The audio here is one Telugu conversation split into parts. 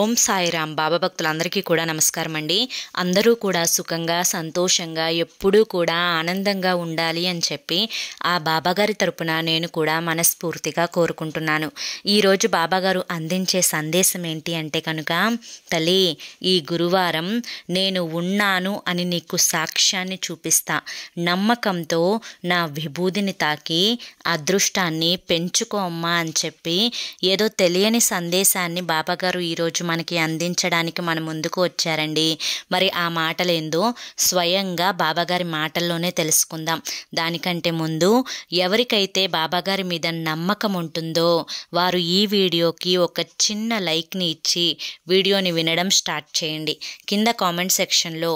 ఓం సాయిరామ్. బాబా భక్తులందరికీ కూడా నమస్కారం అండి. అందరూ కూడా సుఖంగా సంతోషంగా ఎప్పుడూ కూడా ఆనందంగా ఉండాలి అని చెప్పి ఆ బాబాగారి తరపున నేను కూడా మనస్ఫూర్తిగా కోరుకుంటున్నాను. ఈరోజు బాబాగారు అందించే సందేశం ఏంటి అంటే కనుక, తల్లి ఈ గురువారం నేను ఉన్నాను అని నీకు సాక్ష్యాన్ని చూపిస్తా, నమ్మకంతో నా విభూదిని తాకి అదృష్టాన్ని పెంచుకో అమ్మా అని చెప్పి ఏదో తెలియని సందేశాన్ని బాబాగారు ఈరోజు మనకి అందించడానికి మన ముందుకు వచ్చారండి. మరి ఆ మాటలేందో స్వయంగా బాబాగారి మాటల్లోనే తెలుసుకుందాం. దానికంటే ముందు ఎవరికైతే బాబాగారి మీద నమ్మకం ఉంటుందో వారు ఈ వీడియోకి ఒక చిన్న లైక్ని ఇచ్చి వీడియోని వినడం స్టార్ట్ చేయండి. కింద కామెంట్ సెక్షన్లో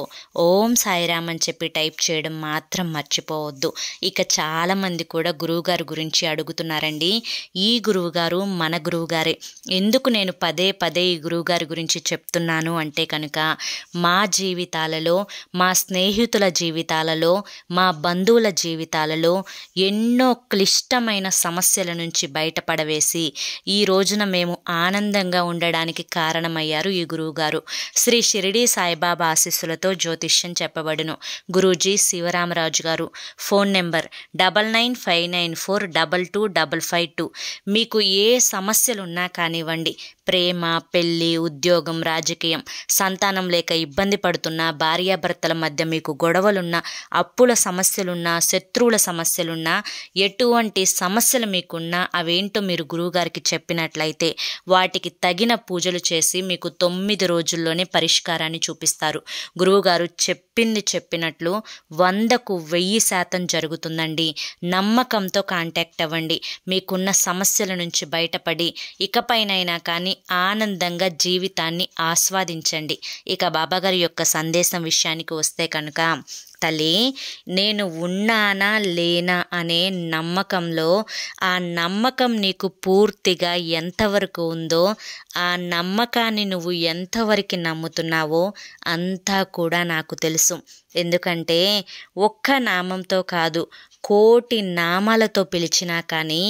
ఓం సాయిరామ్ అని చెప్పి టైప్ చేయడం మాత్రం మర్చిపోవద్దు. ఇక చాలామంది కూడా గురువుగారు గురించి అడుగుతున్నారండి. ఈ గురువుగారు మన గురువుగారే. ఎందుకు నేను పదే పదే ఈ గురువుగారి గురించి చెప్తున్నాను అంటే కనుక, మా జీవితాలలో, మా స్నేహితుల జీవితాలలో, మా బంధువుల జీవితాలలో ఎన్నో క్లిష్టమైన సమస్యల నుంచి బయటపడవేసి ఈ రోజున మేము ఆనందంగా ఉండడానికి కారణమయ్యారు ఈ గురువుగారు. శ్రీ షిరిడి సాయిబాబా ఆశీస్సులతో జ్యోతిష్యం చెప్పబడును. గురూజీ శివరామరాజు గారు. Phone number 9959422552. మీకు ఏ సమస్యలున్నా కానివ్వండి, ప్రేమ, పెళ్ళి, ఉద్యోగం, రాజకీయం, సంతానం లేక ఇబ్బంది పడుతున్నా, భార్యాభర్తల మధ్య మీకు గొడవలున్నా, అప్పుల సమస్యలున్నా, శత్రువుల సమస్యలున్నా, ఎటువంటి సమస్యలు మీకున్నా అవేంటో మీరు గురువుగారికి చెప్పినట్లయితే వాటికి తగిన పూజలు చేసి మీకు 9 రోజుల్లోనే పరిష్కారాన్ని చూపిస్తారు. గురువుగారు చెప్పింది చెప్పినట్లు 100కు 1000% జరుగుతుందండి. నమ్మకంతో కాంటాక్ట్ అవ్వండి. మీకున్న సమస్యల నుంచి బయటపడి ఇకపైనైనా కానీ ఆనందంగా జీవితాన్ని ఆస్వాదించండి. ఇక బాబాగారి యొక్క సందేశం విషయానికి వస్తే కనుక, తల్లి నేను ఉన్నానా లేనా అనే నమ్మకంలో, ఆ నమ్మకం నీకు పూర్తిగా ఎంతవరకు ఉందో, ఆ నమ్మకాన్ని నువ్వు ఎంతవరకు నమ్ముతున్నావో అంతా కూడా నాకు తెలుసు. ఎందుకంటే ఒక్క నామంతో కాదు, కోటి నామాలతో పిలిచినా కానీ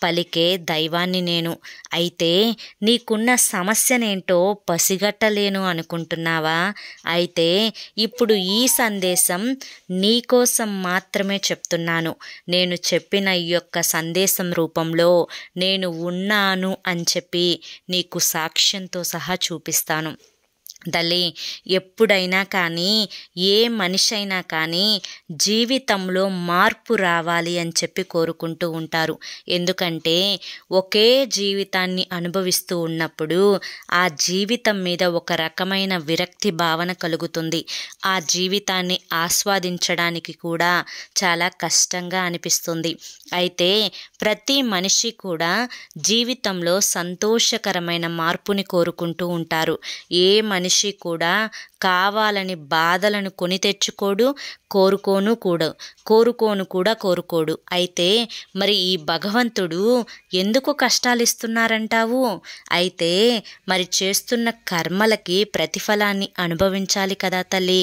పలికే దైవాన్ని నేను. అయితే నీకున్న సమస్యనేంటో పసిగట్టలేను అనుకుంటున్నావా? అయితే ఇప్పుడు ఈ సందేశం నీకోసం మాత్రమే చెప్తున్నాను. నేను చెప్పిన ఈ యొక్క సందేశం రూపంలో నేను ఉన్నాను అని చెప్పి నీకు సాక్ష్యంతో సహా చూపిస్తాను. తల్లి, ఎప్పుడైనా కానీ ఏ మనిషి అయినా కానీ జీవితంలో మార్పు రావాలి అని చెప్పి కోరుకుంటూ ఉంటారు. ఎందుకంటే ఒకే జీవితాన్ని అనుభవిస్తూ ఉన్నప్పుడు ఆ జీవితం మీద ఒక రకమైన విరక్తి భావన కలుగుతుంది. ఆ జీవితాన్ని ఆస్వాదించడానికి కూడా చాలా కష్టంగా అనిపిస్తుంది. అయితే ప్రతి మనిషి కూడా జీవితంలో సంతోషకరమైన మార్పుని కోరుకుంటూ ఉంటారు. ఏ మనిషి కూడా కావాలని బాధలను కొని తెచ్చుకోడు, కోరుకోను కూడా కోరుకోడు. అయితే మరి ఈ భగవంతుడు ఎందుకు కష్టాలు ఇస్తున్నారంటావు? అయితే మరి చేస్తున్న కర్మలకి ప్రతిఫలాన్ని అనుభవించాలి కదా తల్లి.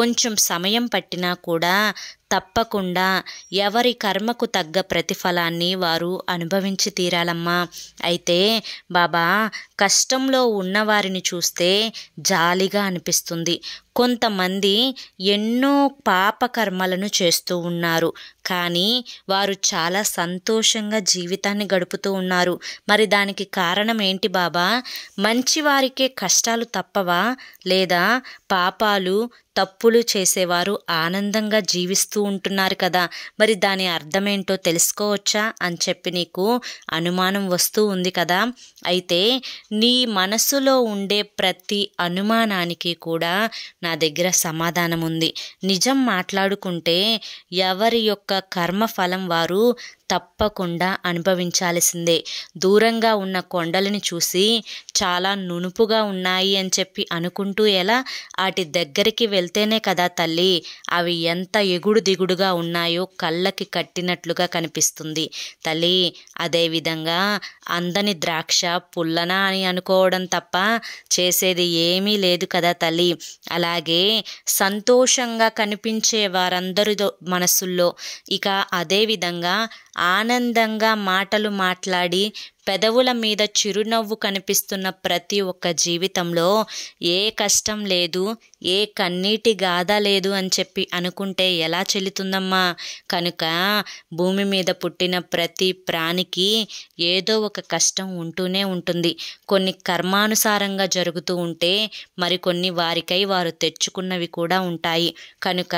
కొంచెం సమయం పట్టినా కూడా తప్పకుండా ఎవరి కర్మకు తగ్గ ప్రతిఫలాన్ని వారు అనుభవించి తీరాలమ్మా. అయితే బాబా, కష్టంలో ఉన్నవారిని చూస్తే జాలిగా అనిపిస్తుంది. కొంతమంది ఎన్నో పాపకర్మలను చేస్తూ ఉన్నారు, కానీ వారు చాలా సంతోషంగా జీవితాన్ని గడుపుతూ ఉన్నారు. మరి దానికి కారణం ఏంటి బాబా? మంచివారికే కష్టాలు తప్పవా? లేదా పాపాలు తప్పులు చేసేవారు ఆనందంగా జీవిస్తూ ఉంటున్నారు కదా, మరి దాని అర్థమేంటో తెలుసుకోవచ్చా అని చెప్పి నీకు అనుమానం వస్తూ ఉంది కదా. అయితే నీ మనసులో ఉండే ప్రతి అనుమానానికి కూడా నా దగ్గర సమాధానం ఉంది. నిజం మాట్లాడుకుంటే ఎవరి యొక్క కర్మఫలం వారు తప్పకుండా అనుభవించాల్సిందే. దూరంగా ఉన్న కొండలని చూసి చాలా నునుపుగా ఉన్నాయి అని చెప్పి అనుకుంటూ ఎలా? వాటి దగ్గరికి వెళ్తేనే కదా తల్లి అవి ఎంత ఎగుడు దిగుడుగా ఉన్నాయో కళ్ళకి కట్టినట్లుగా కనిపిస్తుంది తల్లి. అదేవిధంగా అందని ద్రాక్ష పుల్లనా అని అనుకోవడం తప్ప చేసేది ఏమీ లేదు కదా తల్లి. అలాగే సంతోషంగా కనిపించే వారందరి మనసుల్లో, ఇక అదేవిధంగా ఆనందంగా మాటలు మాట్లాడి పెదవుల మీద చిరునవ్వు కనిపిస్తున్న ప్రతి ఒక్క జీవితంలో ఏ కష్టం లేదు, ఏ కన్నీటి గాథ లేదు అని చెప్పి అనుకుంటే ఎలా చెల్లుతుందమ్మా? కనుక భూమి మీద పుట్టిన ప్రతి ప్రాణికి ఏదో ఒక కష్టం ఉంటూనే ఉంటుంది. కొన్ని కర్మానుసారంగా జరుగుతూ ఉంటే మరికొన్ని వారికై వారు తెచ్చుకున్నవి కూడా ఉంటాయి. కనుక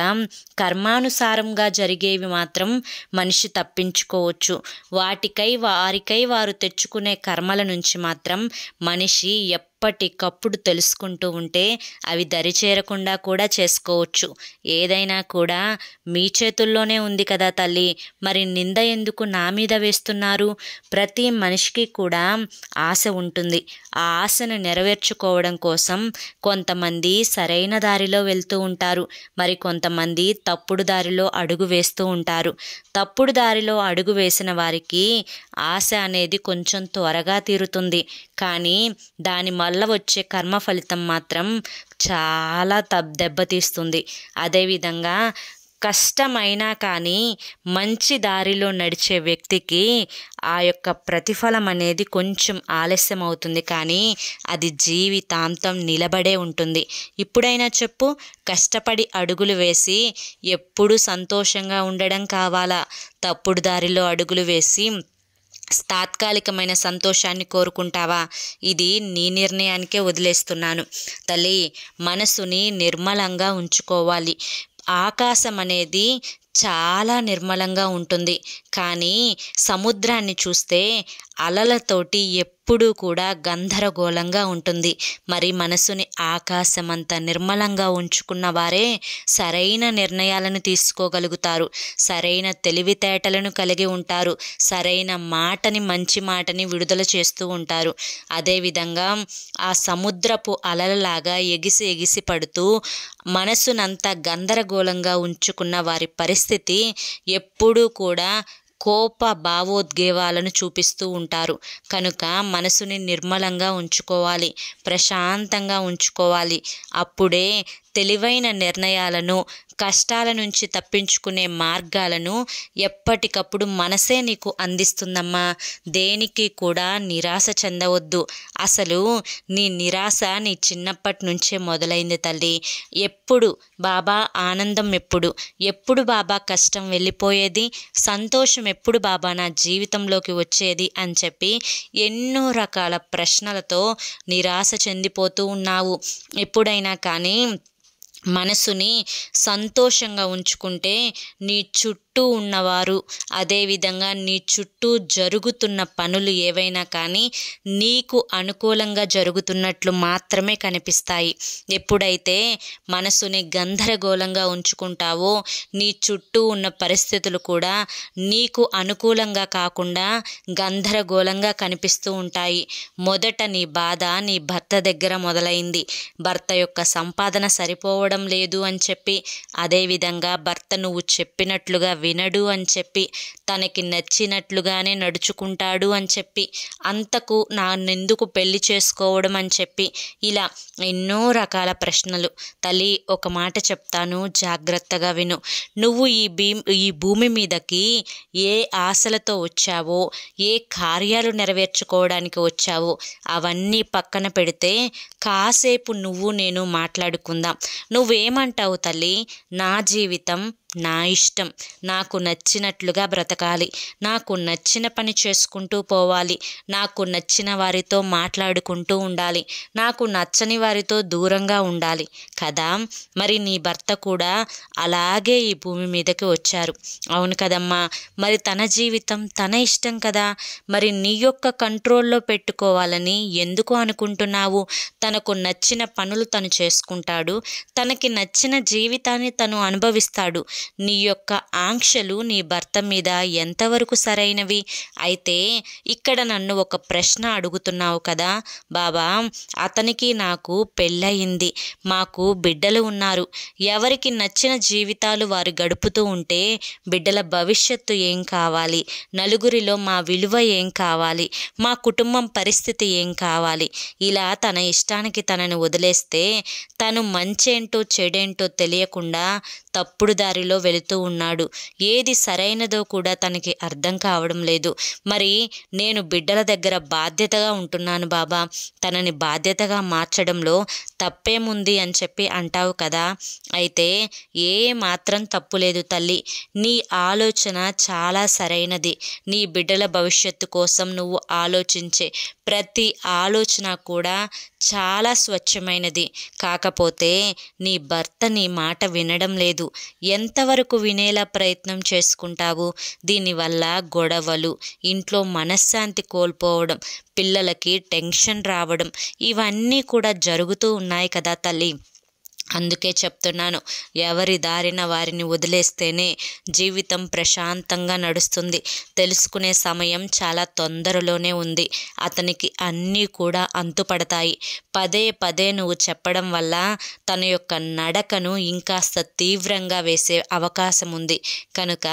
కర్మానుసారంగా జరిగేవి మాత్రం మనిషి తప్పించుకోవచ్చు. వారికై వారు తెచ్చుకునే కర్మల నుంచి మాత్రం మనిషి ఎప్పటికప్పుడు తెలుసుకుంటూ ఉంటే అవి దరిచేరకుండా కూడా చేసుకోవచ్చు. ఏదైనా కూడా మీ చేతుల్లోనే ఉంది కదా తల్లి, మరి నింద ఎందుకు నా మీద వేస్తున్నారు? ప్రతి మనిషికి కూడా ఆశ ఉంటుంది. ఆ ఆశను నెరవేర్చుకోవడం కోసం కొంతమంది సరైన దారిలో వెళ్తూ ఉంటారు, మరి కొంతమంది తప్పుడు దారిలో అడుగు వేస్తూ ఉంటారు. తప్పుడు దారిలో అడుగు వేసిన వారికి ఆశ అనేది కొంచెం త్వరగా తీరుతుంది, కానీ దాని వల్ల వచ్చే కర్మ ఫలితం మాత్రం చాలా దెబ్బతీస్తుంది. అదేవిధంగా కష్టమైనా కానీ మంచి దారిలో నడిచే వ్యక్తికి ఆ యొక్క ప్రతిఫలం అనేది కొంచెం ఆలస్యం అవుతుంది, కానీ అది జీవితాంతం నిలబడే ఉంటుంది. ఇప్పుడైనా చెప్పు, కష్టపడి అడుగులు వేసి ఎప్పుడూ సంతోషంగా ఉండడం కావాలా? తప్పుడు దారిలో అడుగులు వేసి తాత్కాలికమైన సంతోషాన్ని కోరుకుంటావా? ఇది నీ నిర్ణయానికే వదిలేస్తున్నాను తల్లి. మనసుని నిర్మలంగా ఉంచుకోవాలి. ఆకాశం అనేది చాలా నిర్మలంగా ఉంటుంది, కానీ సముద్రాన్ని చూస్తే అలలతోటి ఎప్పుడూ కూడా గందరగోళంగా ఉంటుంది. మరి మనసుని ఆకాశమంత నిర్మలంగా ఉంచుకున్న వారే సరైన నిర్ణయాలను తీసుకోగలుగుతారు, సరైన తెలివితేటలను కలిగి ఉంటారు, సరైన మంచి మాటని విడుదల చేస్తూ ఉంటారు. అదేవిధంగా ఆ సముద్రపు అలలలాగా ఎగిసి పడుతూ మనసునంతా గందరగోళంగా ఉంచుకున్న వారి పరిస్థితి ఎప్పుడూ కూడా కోప భావోద్వేగాలను చూపిస్తూ ఉంటారు. కనుక మనసుని నిర్మలంగా ఉంచుకోవాలి, ప్రశాంతంగా ఉంచుకోవాలి. అప్పుడే తెలివైన నిర్ణయాలను, కష్టాల నుంచి తప్పించుకునే మార్గాలను ఎప్పటికప్పుడు మనసే నీకు అందిస్తుందమ్మా. దేనికి కూడా నిరాశ చెందవద్దు. అసలు నీ నిరాశ నీ చిన్నప్పటి నుంచే మొదలైంది తల్లి. ఎప్పుడు బాబా ఆనందం, ఎప్పుడు బాబా కష్టం వెళ్ళిపోయేది, సంతోషం ఎప్పుడు బాబా నా జీవితంలోకి వచ్చేది అని చెప్పి ఎన్నో రకాల ప్రశ్నలతో నిరాశ చెందిపోతూ ఉన్నావు. ఎప్పుడైనా కానీ మనసుని సంతోషంగా ఉంచుకుంటే నీ చుట్టూ ఉన్నవారు, అదేవిధంగా నీ చుట్టూ జరుగుతున్న పనులు ఏవైనా కానీ నీకు అనుకూలంగా జరుగుతున్నట్లు మాత్రమే కనిపిస్తాయి. ఎప్పుడైతే మనసుని గందరగోళంగా ఉంచుకుంటావో నీ చుట్టూ ఉన్న పరిస్థితులు కూడా నీకు అనుకూలంగా కాకుండా గందరగోళంగా కనిపిస్తూ ఉంటాయి. మొదట నీ బాధ నీ భర్త దగ్గర మొదలైంది. భర్త యొక్క సంపాదన సరిపోవడం లేదు అని చెప్పి, అదేవిధంగా భర్త నువ్వు చెప్పినట్లుగా వినడు అని చెప్పి, తనకి నచ్చినట్లుగానే నడుచుకుంటాడు అని చెప్పి, అంతకు నాన్నెందుకు పెళ్లి చేసుకోవడం అని చెప్పి, ఇలా ఎన్నో రకాల ప్రశ్నలు. తల్లి, ఒక మాట చెప్తాను, జాగ్రత్తగా విను. నువ్వు ఈ భూమి మీదకి ఏ ఆశలతో వచ్చావో, ఏ కార్యాలు నెరవేర్చుకోవడానికి వచ్చావో అవన్నీ పక్కన పెడితే కాసేపు నువ్వు నేను మాట్లాడుకుందాం. నువ్వేమంటావు తల్లి? నా జీవితం నా ఇష్టం, నాకు నచ్చినట్లుగా బ్రతకాలి, నాకు నచ్చిన పని చేసుకుంటూ పోవాలి, నాకు నచ్చిన వారితో మాట్లాడుకుంటూ ఉండాలి, నాకు నచ్చని వారితో దూరంగా ఉండాలి కదా. మరి నీ భర్త కూడా అలాగే ఈ భూమి మీదకి వచ్చారు, అవును కదమ్మా. మరి తన జీవితం తన ఇష్టం కదా. మరి నీ యొక్క కంట్రోల్లో పెట్టుకోవాలని ఎందుకు అనుకుంటున్నావు? తనకు నచ్చిన పనులు తను చేసుకుంటాడు, తనకి నచ్చిన జీవితాన్ని తను అనుభవిస్తాడు. నీ యొక్క ఆంక్షలు నీ భర్త మీద ఎంతవరకు సరైనవి? అయితే ఇక్కడ నన్ను ఒక ప్రశ్న అడుగుతున్నావు కదా బాబా, అతనికి నాకు పెళ్ళయింది, మాకు బిడ్డలు ఉన్నారు, ఎవరికి నచ్చిన జీవితాలు వారు గడుపుతూ ఉంటే బిడ్డల భవిష్యత్తు ఏం కావాలి, నలుగురిలో మా విలువ ఏం కావాలి, మా కుటుంబం పరిస్థితి ఏం కావాలి? ఇలా తన ఇష్టానికి తనని వదిలేస్తే తను మంచేంటో చెడేంటో తెలియకుండా తప్పుడు దారిలో వెళుతూ ఉన్నాడు. ఏది సరైనదో కూడా తనకి అర్థం కావడం లేదు. మరి నేను బిడ్డల దగ్గర బాధ్యతగా ఉంటున్నాను బాబా, తనని బాధ్యతగా మార్చడంలో తప్పేముంది అని చెప్పి అంటావు కదా. అయితే ఏ మాత్రం తప్పు లేదు తల్లి. నీ ఆలోచన చాలా సరైనది. నీ బిడ్డల భవిష్యత్తు కోసం నువ్వు ఆలోచించే ప్రతి ఆలోచన కూడా చాలా స్వచ్ఛమైనది. కాకపోతే నీ భర్త నీ మాట వినడం లేదు. ఎంతవరకు వినేలా ప్రయత్నం చేసుకుంటావు? దీనివల్ల గొడవలు, ఇంట్లో మనశ్శాంతి కోల్పోవడం, పిల్లలకి టెన్షన్ రావడం, ఇవన్నీ కూడా జరుగుతూ ఉన్నాయి కదా తల్లి. అందుకే చెప్తున్నాను, ఎవరి దారిన వారిని వదిలేస్తేనే జీవితం ప్రశాంతంగా నడుస్తుంది. తెలుసుకునే సమయం చాలా తొందరలోనే ఉంది. అతనికి అన్నీ కూడా అంతుపడతాయి. పదే పదే నువ్వు చెప్పడం వల్ల తన యొక్క నడకను ఇంకాస్త తీవ్రంగా వేసే అవకాశం ఉంది. కనుక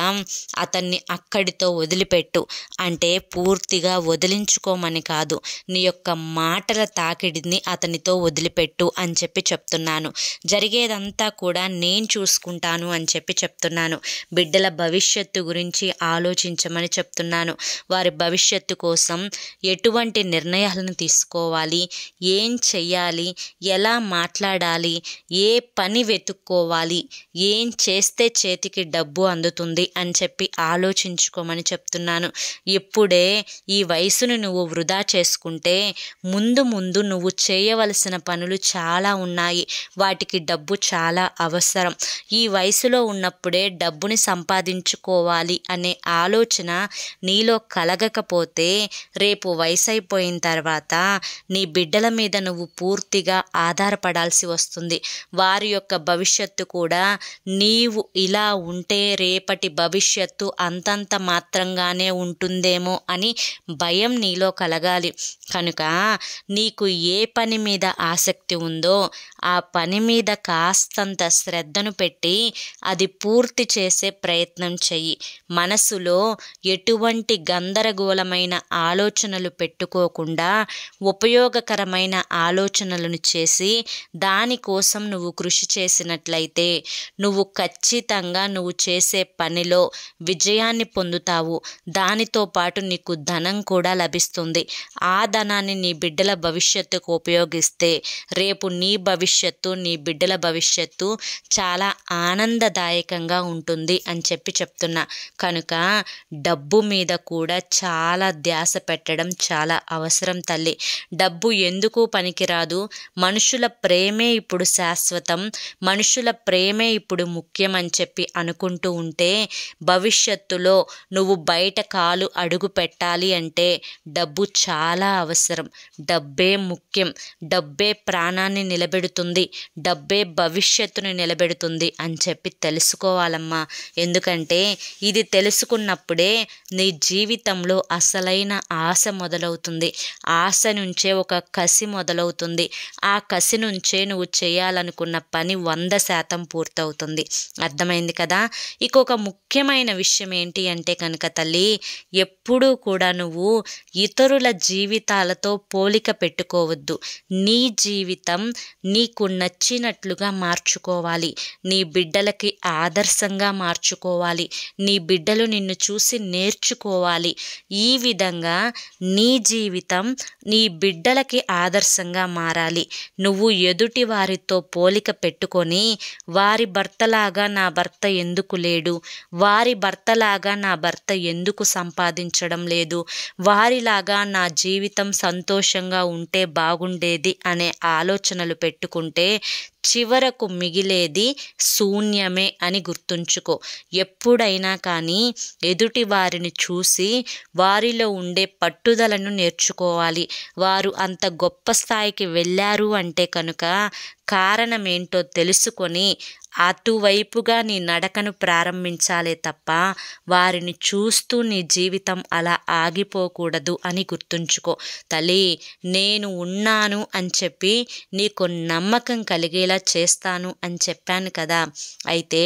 అతన్ని అక్కడితో వదిలిపెట్టు. అంటే పూర్తిగా వదిలించుకోమని కాదు, నీ యొక్క మాటల తాకిడిని అతనితో వదిలిపెట్టు అని చెప్పి చెప్తున్నాను. జరిగేదంతా కూడా నేను చూసుకుంటాను అని చెప్పి చెప్తున్నాను. బిడ్డల భవిష్యత్తు గురించి ఆలోచించమని చెప్తున్నాను. వారి భవిష్యత్తు కోసం ఎటువంటి నిర్ణయాలను తీసుకోవాలి, ఏం చెయ్యాలి, ఎలా మాట్లాడాలి, ఏ పని వెతుక్కోవాలి, ఏం చేస్తే చేతికి డబ్బు అందుతుంది అని చెప్పి ఆలోచించుకోమని చెప్తున్నాను. ఇప్పుడే ఈ వయసును నువ్వు వృధా చేసుకుంటే ముందు ముందు నువ్వు చేయవలసిన పనులు చాలా ఉన్నాయి. వాటికి డబ్బు చాలా అవసరం. ఈ వయసులో ఉన్నప్పుడే డబ్బుని సంపాదించుకోవాలి అనే ఆలోచన నీలో కలగకపోతే రేపు వయసు అయిపోయిన తర్వాత నీ బిడ్డల మీద నువ్వు పూర్తిగా ఆధారపడాల్సి వస్తుంది. వారి యొక్క భవిష్యత్తు కూడా నీవు ఇలా ఉంటే రేపటి భవిష్యత్తు అంతంత మాత్రంగానే ఉంటుందేమో అని భయం నీలో కలగాలి. కనుక నీకు ఏ పని మీద ఆసక్తి ఉందో ఆ పని మీద కాస్తంత శ్రద్ధను పెట్టి అది పూర్తి చేసే ప్రయత్నం చెయ్యి. మనసులో ఎటువంటి గందరగోళమైన ఆలోచనలు పెట్టుకోకుండా ఉపయోగకరమైన ఆలోచనలను చేసి దానికోసం నువ్వు కృషి చేసినట్లయితే నువ్వు ఖచ్చితంగా నువ్వు చేసే పనిలో విజయాన్ని పొందుతావు. దానితో పాటు నీకు ధనం కూడా లభిస్తుంది. ఆ ధనాన్ని నీ బిడ్డల భవిష్యత్తుకు ఉపయోగిస్తే రేపు నీ భవిష్యత్తు, నీ బిడ్డల భవిష్యత్తు చాలా ఆనందదాయకంగా ఉంటుంది అని చెప్పి చెప్తున్నా. కనుక డబ్బు మీద కూడా చాలా ధ్యాస పెట్టడం చాలా అవసరం తల్లి. డబ్బు ఎందుకు పనికిరాదు. మనుషుల ప్రేమే ఇప్పుడు శాశ్వతం, మనుషుల ప్రేమే ఇప్పుడు ముఖ్యం అని చెప్పి అనుకుంటూ ఉంటే భవిష్యత్తులో నువ్వు బయట కాలు అడుగు పెట్టాలి అంటే డబ్బు చాలా అవసరం. డబ్బే ముఖ్యం. డబ్బే ప్రాణాన్ని నిలబెడుతుంది. డబ్బే భవిష్యత్తును నిలబెడుతుంది అని చెప్పి తెలుసుకోవాలమ్మా. ఎందుకంటే ఇది తెలుసుకున్నప్పుడే నీ జీవితంలో అసలైన ఆశ మొదలవుతుంది. ఆశ నుంచే ఒక కసి మొదలవుతుంది. ఆ కసి నుంచే నువ్వు చేయాలనుకున్న పని 100% పూర్తవుతుంది. అర్థమైంది కదా. ఇంకొక ముఖ్యమైన విషయం ఏంటి అంటే కనుక తల్లి, ఎప్పుడూ కూడా నువ్వు ఇతరుల జీవితాలతో పోలిక పెట్టుకోవద్దు. నీ జీవితం నీకు నచ్చినట్లుగా మార్చుకోవాలి. నీ బిడ్డలకి ఆదర్శంగా మార్చుకోవాలి. నీ బిడ్డలు నిన్ను చూసి నేర్చుకోవాలి. ఈ విధంగా నీ జీవితం నీ బిడ్డలకి ఆదర్శంగా మారాలి. నువ్వు ఎదుటి వారితో పోలిక పెట్టుకొని వారి భర్తలాగా నా భర్త ఎందుకు లేడు, వారి భర్తలాగా నా భర్త ఎందుకు సంపాదించడం లేదు, వారిలాగా నా జీవితం సంతోషంగా ఉంటే బాగుండేది అనే ఆలోచనలు పెట్టుకుంటే చివరకు మిగిలేది శూన్యమే అని గుర్తుంచుకో. ఎప్పుడైనా కానీ ఎదుటి వారిని చూసి వారిలో ఉండే పట్టుదలను నేర్చుకోవాలి. వారు అంత గొప్ప స్థాయికి వెళ్ళారు అంటే కనుక కారణం ఏంటో తెలుసుకొని అటువైపుగా నీ నడకను ప్రారంభించాలే తప్ప వారిని చూస్తూ నీ జీవితం అలా ఆగిపోకూడదు అని గుర్తుంచుకో. తల్లి, నేను ఉన్నాను అని చెప్పి నీకు నమ్మకం కలిగేలా చేస్తాను అని చెప్పాను కదా. అయితే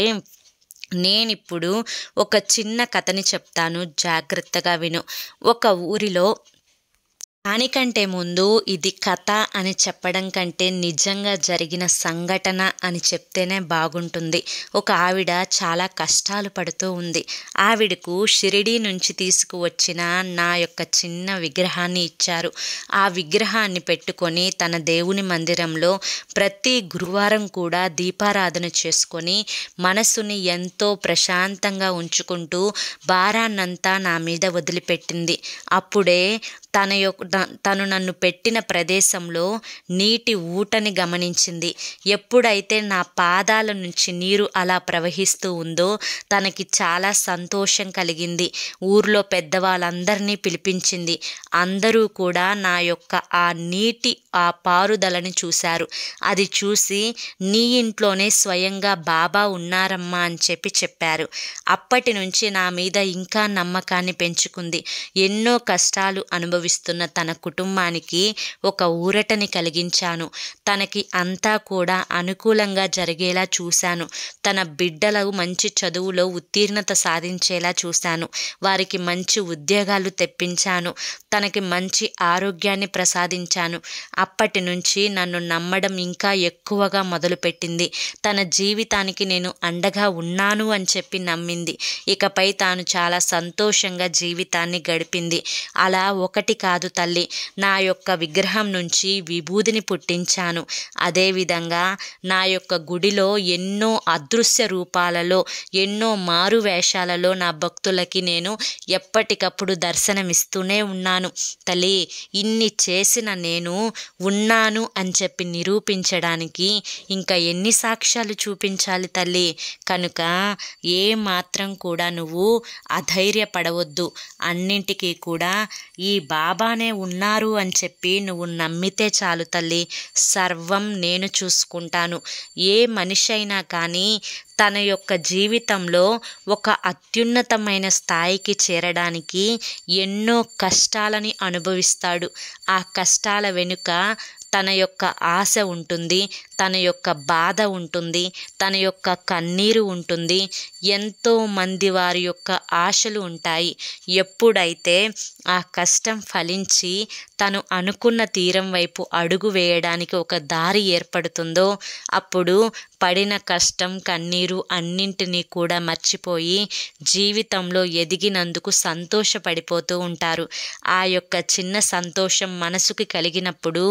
నేనిప్పుడు ఒక చిన్న కథని చెప్తాను, జాగ్రత్తగా విను. ఒక ఊరిలో దానికంటే ముందు ఇది కథ అని చెప్పడం కంటే నిజంగా జరిగిన సంఘటన అని చెప్తేనే బాగుంటుంది. ఒక ఆవిడ చాలా కష్టాలు పడుతూ ఉంది. ఆవిడకు షిరిడీ నుంచి తీసుకువచ్చిన నా యొక్క చిన్న విగ్రహాన్ని ఇచ్చారు. ఆ విగ్రహాన్ని పెట్టుకొని తన దేవుని మందిరంలో ప్రతి గురువారం కూడా దీపారాధన చేసుకొని మనసుని ఎంతో ప్రశాంతంగా ఉంచుకుంటూ భారాన్నంతా నా మీద వదిలిపెట్టింది. అప్పుడే తను నన్ను పెట్టిన ప్రదేశంలో నీటి ఊటని గమనించింది. ఎప్పుడైతే నా పాదాల నుంచి నీరు అలా ప్రవహిస్తూ ఉందో తనకి చాలా సంతోషం కలిగింది. ఊర్లో పెద్దవాళ్ళందరినీ పిలిపించింది. అందరూ కూడా నా యొక్క ఆ పారుదలని చూశారు. అది చూసి నీ ఇంట్లోనే స్వయంగా బాబా ఉన్నారమ్మా అని చెప్పారు. అప్పటి నుంచి నా మీద ఇంకా నమ్మకాన్ని పెంచుకుంది. ఎన్నో కష్టాలు అనుభవిస్తున్న తన కుటుంబానికి ఒక ఊరటని కలిగించాను. తనకి అంతా కూడా అనుకూలంగా జరిగేలా చూశాను. తన బిడ్డలు మంచి చదువులో ఉత్తీర్ణత సాధించేలా చూశాను. వారికి మంచి ఉద్యోగాలు తెప్పించాను. తనకి మంచి ఆరోగ్యాన్ని ప్రసాదించాను. అప్పటి నుంచి నన్ను నమ్మడం ఇంకా ఎక్కువగా మొదలుపెట్టింది. తన జీవితానికి నేను అండగా ఉన్నాను అని చెప్పి నమ్మింది. ఇకపై తాను చాలా సంతోషంగా జీవితాన్ని గడిపింది. అలా ఒకటి కాదు తల్లి, నా యొక్క విగ్రహం నుంచి విభూదిని పుట్టించాను. అదేవిధంగా నా యొక్క గుడిలో ఎన్నో అదృశ్య రూపాలలో, ఎన్నో మారు వేషాలలో నా భక్తులకి నేను ఎప్పటికప్పుడు దర్శనమిస్తూనే ఉన్నాను. తల్లి, ఇన్ని చేసిన నేను ఉన్నాను అని చెప్పి నిరూపించడానికి ఇంకా ఎన్ని సాక్ష్యాలు చూపించాలి తల్లి? కనుక ఏ మాత్రం కూడా నువ్వు అధైర్యపడవద్దు. అన్నింటికీ కూడా ఈ బాబానే ఉన్నారు అని చెప్పి నువ్వు నమ్మితే చాలు తల్లి. సర్వం నేను చూసుకుంటాను. ఏ మనిషి అయినా కానీ తన యొక్క జీవితంలో ఒక అత్యున్నతమైన స్థాయికి చేరడానికి ఎన్నో కష్టాలని అనుభవిస్తాడు. ఆ కష్టాల వెనుక తన యొక్క ఆశ ఉంటుంది, తన యొక్క బాధ ఉంటుంది, తన యొక్క కన్నీరు ఉంటుంది, ఎంతోమంది వారి యొక్క ఆశలు ఉంటాయి. ఎప్పుడైతే ఆ కష్టం ఫలించి తను అనుకున్న తీరం వైపు అడుగు వేయడానికి ఒక దారి ఏర్పడుతుందో అప్పుడు పడిన కష్టం, కన్నీరు అన్నింటినీ కూడా మర్చిపోయి జీవితంలో ఎదిగినందుకు సంతోషపడిపోతూ ఉంటారు. ఆ యొక్క చిన్న సంతోషం మనసుకి కలిగినప్పుడు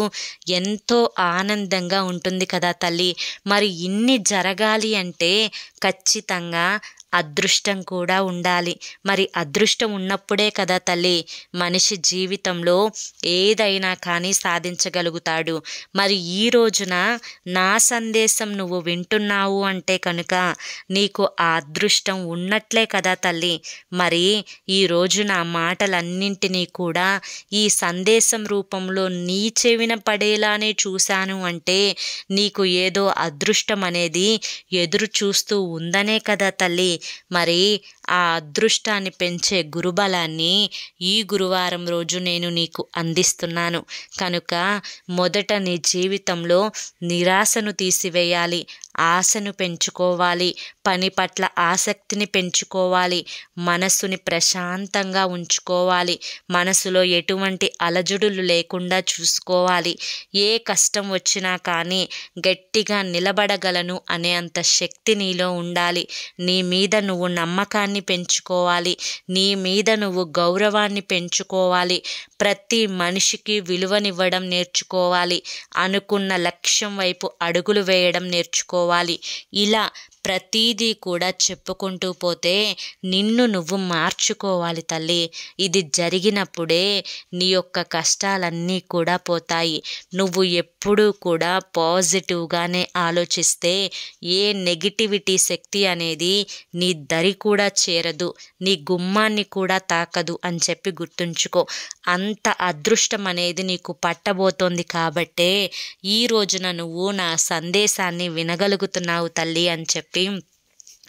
ఎంతో ఆనందంగా ఉంటుంది కదా తల్లి. మరి ఇన్ని జరగాలి అంటే ఖచ్చితంగా అదృష్టం కూడా ఉండాలి. మరి అదృష్టం ఉన్నప్పుడే కదా తల్లి మనిషి జీవితంలో ఏదైనా కానీ సాధించగలుగుతాడు. మరి ఈ రోజున నా సందేశం నువ్వు వింటున్నావు అంటే కనుక నీకు ఆ అదృష్టం ఉన్నట్లే కదా తల్లి. మరి ఈ రోజు నా మాటలన్నింటినీ కూడా ఈ సందేశం రూపంలో నీ చెవిన పడేలానే చూశాను అంటే నీకు ఏదో అదృష్టం అనేది ఎదురు చూస్తూ ఉందనే కదా తల్లి. మరి ఆ అదృష్టాన్ని పెంచే గురుబలాన్ని ఈ గురువారం రోజు నేను నీకు అందిస్తున్నాను. కనుక మొదట నీ జీవితంలో నిరాశను తీసివేయాలి, ఆశను పెంచుకోవాలి, పని పట్ల ఆసక్తిని పెంచుకోవాలి, మనస్సుని ప్రశాంతంగా ఉంచుకోవాలి, మనసులో ఎటువంటి అలజడులు లేకుండా చూసుకోవాలి. ఏ కష్టం వచ్చినా కానీ గట్టిగా నిలబడగలను అనే అంత శక్తి నీలో ఉండాలి. నీ మీద నువ్వు నమ్మకాన్ని పెంచుకోవాలి, నీ మీద నువ్వు గౌరవాన్ని పెంచుకోవాలి, ప్రతి మనిషికి విలువనివ్వడం నేర్చుకోవాలి, అనుకున్న లక్ష్యం వైపు అడుగులు వేయడం నేర్చుకోవాలి. ఇలా ప్రతీదీ కూడా చెప్పుకుంటూ పోతే నిన్ను నువ్వు మార్చుకోవాలి తల్లి. ఇది జరిగినప్పుడే నీ యొక్క కష్టాలన్నీ కూడా పోతాయి. నువ్వు ఎప్పుడూ కూడా పాజిటివ్గానే ఆలోచిస్తే ఏ నెగిటివిటీ శక్తి అనేది నీ దరి కూడా చేరదు, నీ గుమ్మాన్ని కూడా తాకదు అని చెప్పి గుర్తుంచుకో. అంత అదృష్టం అనేది నీకు పట్టబోతోంది కాబట్టే ఈ రోజున నువ్వు నా సందేశాన్ని వినగలుగుతున్నావు తల్లి అని చెప్పి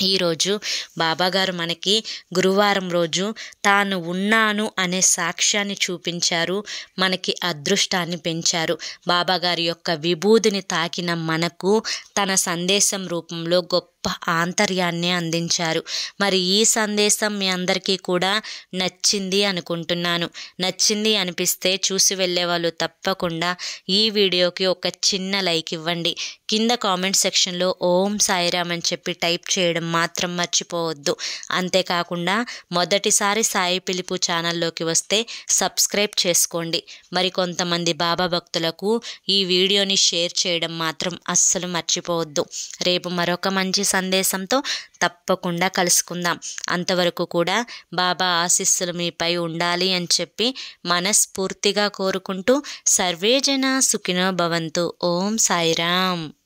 ఈరోజు బాబాగారు మనకి గురువారం రోజు తాను ఉన్నాను అనే సాక్ష్యాన్ని చూపించారు, మనకి అదృష్టాన్ని పెంచారు. బాబాగారి యొక్క విభూదిని తాకిన మనకు తన సందేశం రూపంలో గొప్ప ఆంతర్యాన్ని అందించారు. మరి ఈ సందేశం మీ అందరికీ కూడా నచ్చింది అనుకుంటున్నాను. నచ్చింది అనిపిస్తే చూసి వెళ్ళే వాళ్ళు తప్పకుండా ఈ వీడియోకి ఒక చిన్న లైక్ ఇవ్వండి. కింద కామెంట్ సెక్షన్లో ఓం సాయిరామ్ అని చెప్పి టైప్ చేయడం మాత్రం మర్చిపోవద్దు. అంతేకాకుండా మొదటిసారి సాయి పిలుపు ఛానల్లోకి వస్తే సబ్స్క్రైబ్ చేసుకోండి. మరి కొంతమంది బాబా భక్తులకు ఈ వీడియోని షేర్ చేయడం మాత్రం అస్సలు మర్చిపోవద్దు. రేపు మరొక మంచి సందేశంతో తప్పకుండా కలుసుకుందాం. అంతవరకు కూడా బాబా ఆశీస్సులు మీపై ఉండాలి అని చెప్పి మనస్ఫూర్తిగా కోరుకుంటూ సర్వేజన సుఖినో భవంతు. ఓం సాయిరామ్.